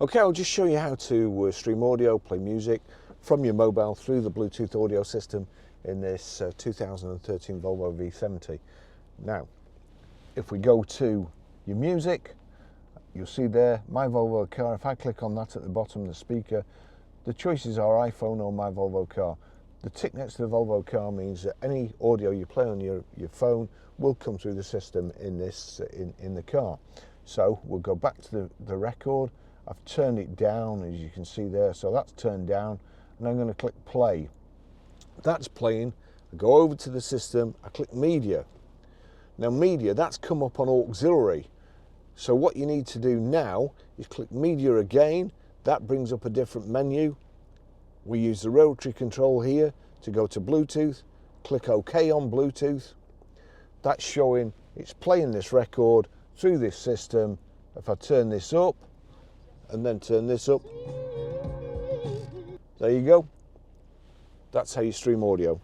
Okay, I'll just show you how to stream audio, play music from your mobile through the Bluetooth audio system in this 2013 Volvo V70. Now, if we go to your music, you'll see there, My Volvo Car. If I click on that at the bottom of the speaker, the choices are iPhone or My Volvo Car. The tick next to the Volvo Car means that any audio you play on your phone will come through the system in this in the car. So we'll go back to the record. I've turned it down, as you can see there, so that's turned down, and I'm going to click play. That's playing. I go over to the system, I click media. Now media, that's come up on auxiliary. So what you need to do now is click media again. That brings up a different menu. We use the rotary control here to go to Bluetooth. Click OK on Bluetooth. That's showing it's playing this record through this system. If I turn this up and then turn this up, there you go. That's how you stream audio.